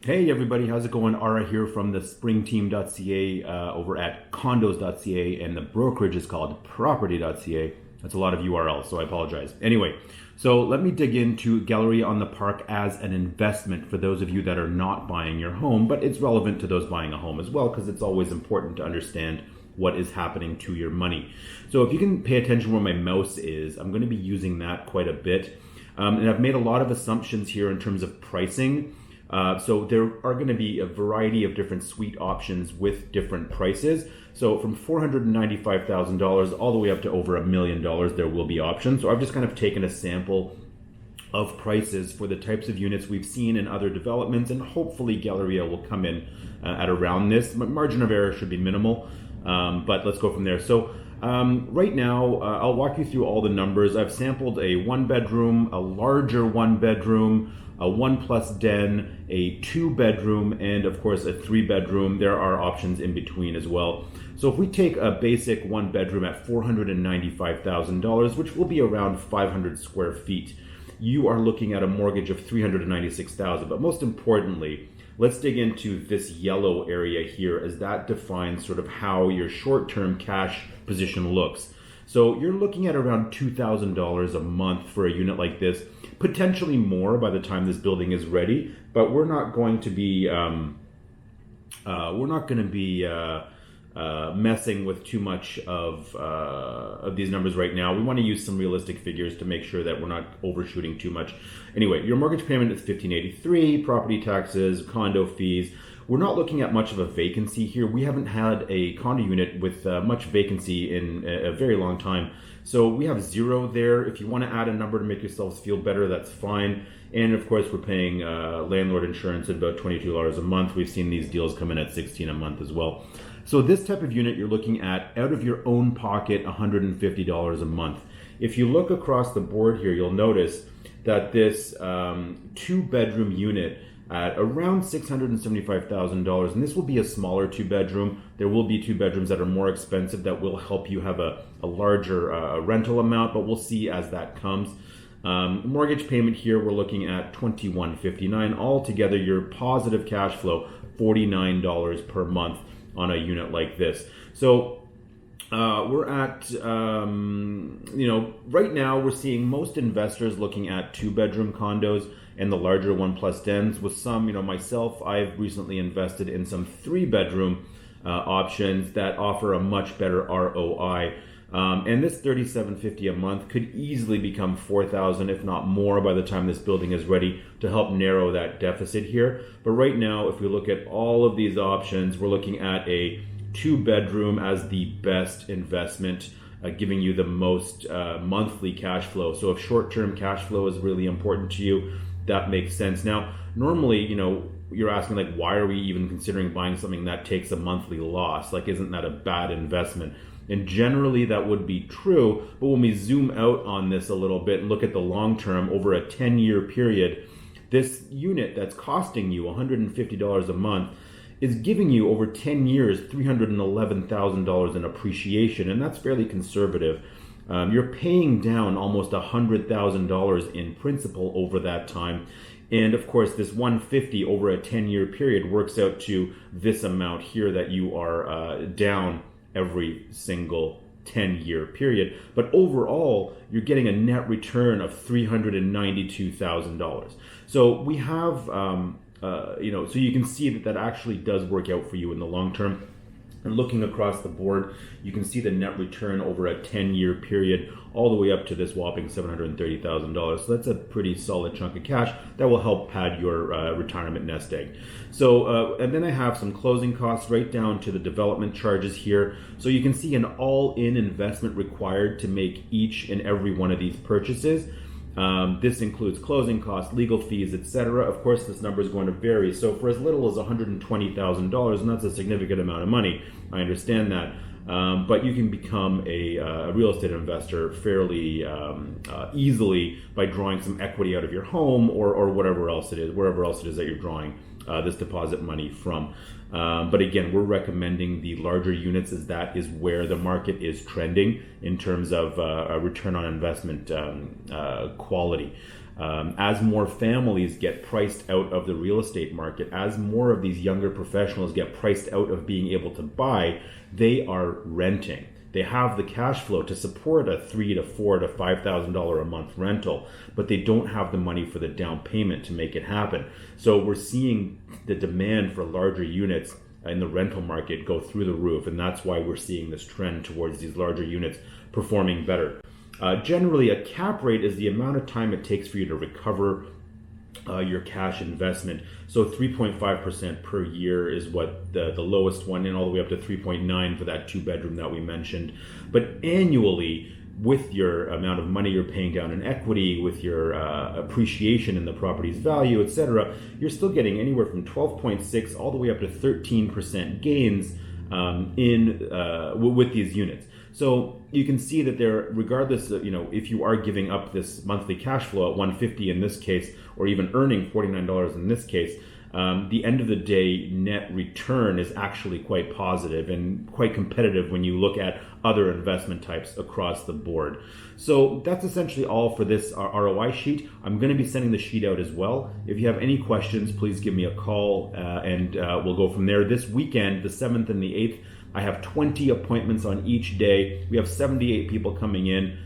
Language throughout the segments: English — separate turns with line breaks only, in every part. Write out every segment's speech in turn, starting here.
Hey everybody, how's it going? Ara here from the springteam.ca over at condos.ca, and the brokerage is called property.ca. That's a lot of URLs, so I apologize. Anyway, so let me dig into Galleria on the Park as an investment for those of you that are not buying your home, but it's relevant to those buying a home as well because it's always important to understand what is happening to your money. So if you can pay attention where my mouse is, I'm going to be using that quite a bit. And I've made a lot of assumptions here in terms of pricing. So there are going to be a variety of different suite options with different prices. So from $495,000 all the way up to over $1 million, there will be options. So I've just kind of taken a sample of prices for the types of units we've seen in other developments, and hopefully Galleria will come in at around this. Margin of error should be minimal, but let's go from there. So right now, I'll walk you through all the numbers. I've sampled a 1-bedroom, a larger 1-bedroom, a 1+ den, a 2-bedroom, and of course a 3-bedroom. There are options in between as well. So if we take a basic 1-bedroom at $495,000, which will be around 500 square feet, you are looking at a mortgage of $396,000. But most importantly, let's dig into this yellow area here, as that defines sort of how your short-term cash position looks. So you're looking at around $2,000 a month for a unit like this, potentially more by the time this building is ready. But we're not going to be messing with too much of these numbers right now. We want to use some realistic figures to make sure that we're not overshooting too much. Anyway, your mortgage payment is $1,583, property taxes, condo fees. We're not looking at much of a vacancy here. We haven't had a condo unit with much vacancy in a very long time. So we have 0 there. If you want to add a number to make yourselves feel better, that's fine. And of course, we're paying landlord insurance at about $22 a month. We've seen these deals come in at $16 a month as well. So this type of unit, you're looking at, out of your own pocket, $150 a month. If you look across the board here, you'll notice that this 2-bedroom unit at around $675,000, and this will be a smaller 2-bedroom. There will be 2-bedrooms that are more expensive that will help you have a larger rental amount, but we'll see as that comes. Mortgage payment here, we're looking at $2,159. Altogether, your positive cash flow, $49 per month on a unit like this. So we're at, right now we're seeing most investors looking at 2-bedroom condos and the larger 1+ dens. With some, myself, I've recently invested in some 3-bedroom options that offer a much better ROI. And this $3,750 a month could easily become $4,000, if not more, by the time this building is ready, to help narrow that deficit here. But right now, if we look at all of these options, we're looking at a 2-bedroom as the best investment, giving you the most monthly cash flow. So if short-term cash flow is really important to you, that makes sense. Now, normally, you're asking, like, why are we even considering buying something that takes a monthly loss? Like, isn't that a bad investment? And generally that would be true, but when we zoom out on this a little bit and look at the long term, over a 10-year period, this unit that's costing you $150 a month is giving you, over 10 years, $311,000 in appreciation, and that's fairly conservative. You're paying down almost $100,000 in principal over that time. And of course, this $150 over a 10-year period works out to this amount here that you are down every single 10-year period. But overall, you're getting a net return of $392,000. So we have, so you can see that actually does work out for you in the long term. And looking across the board, you can see the net return over a 10-year period, all the way up to this whopping $730,000. So that's a pretty solid chunk of cash that will help pad your retirement nest egg. So, and then I have some closing costs right down to the development charges here. So you can see an all-in investment required to make each and every one of these purchases. This includes closing costs, legal fees, etc. Of course, this number is going to vary. So for as little as $120,000, and that's a significant amount of money, I understand that. But you can become a real estate investor fairly easily by drawing some equity out of your home or whatever else it is, wherever else it is that you're drawing this deposit money from. But again, we're recommending the larger units, as that is where the market is trending in terms of a return on investment quality. As more families get priced out of the real estate market, as more of these younger professionals get priced out of being able to buy, they are renting. They have the cash flow to support a $3,000 to $4,000 to $5,000 a month rental, but they don't have the money for the down payment to make it happen. So we're seeing the demand for larger units in the rental market go through the roof, and that's why we're seeing this trend towards these larger units performing better. Generally, a cap rate is the amount of time it takes for you to recover your cash investment. So 3.5% per year is what the lowest one, and all the way up to 3.9 for that 2-bedroom that we mentioned. But annually, with your amount of money you're paying down in equity, with your appreciation in the property's value, etc., you're still getting anywhere from 12.6 all the way up to 13% gains with these units. So you can see that there, regardless of, if you are giving up this monthly cash flow at $150 in this case, or even earning $49 in this case, the end of the day net return is actually quite positive and quite competitive when you look at other investment types across the board. So that's essentially all for this ROI sheet. I'm going to be sending the sheet out as well. If you have any questions, please give me a call and we'll go from there. This weekend, the 7th and the 8th, I have 20 appointments on each day. We have 78 people coming in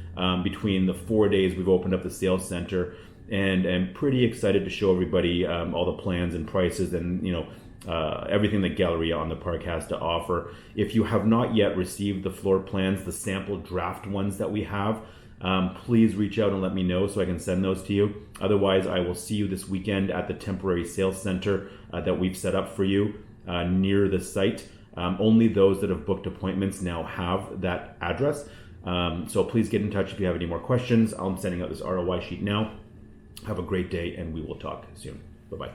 between the 4 days we've opened up the sales center, and I'm pretty excited to show everybody all the plans and prices and everything that Galleria on the Park has to offer. If you have not yet received the floor plans, the sample draft ones that we have, please reach out and let me know so I can send those to you. Otherwise, I will see you this weekend at the temporary sales center that we've set up for you near the site. Only those that have booked appointments now have that address. So please get in touch if you have any more questions. I'm sending out this ROI sheet now. Have a great day, and we will talk soon. Bye-bye.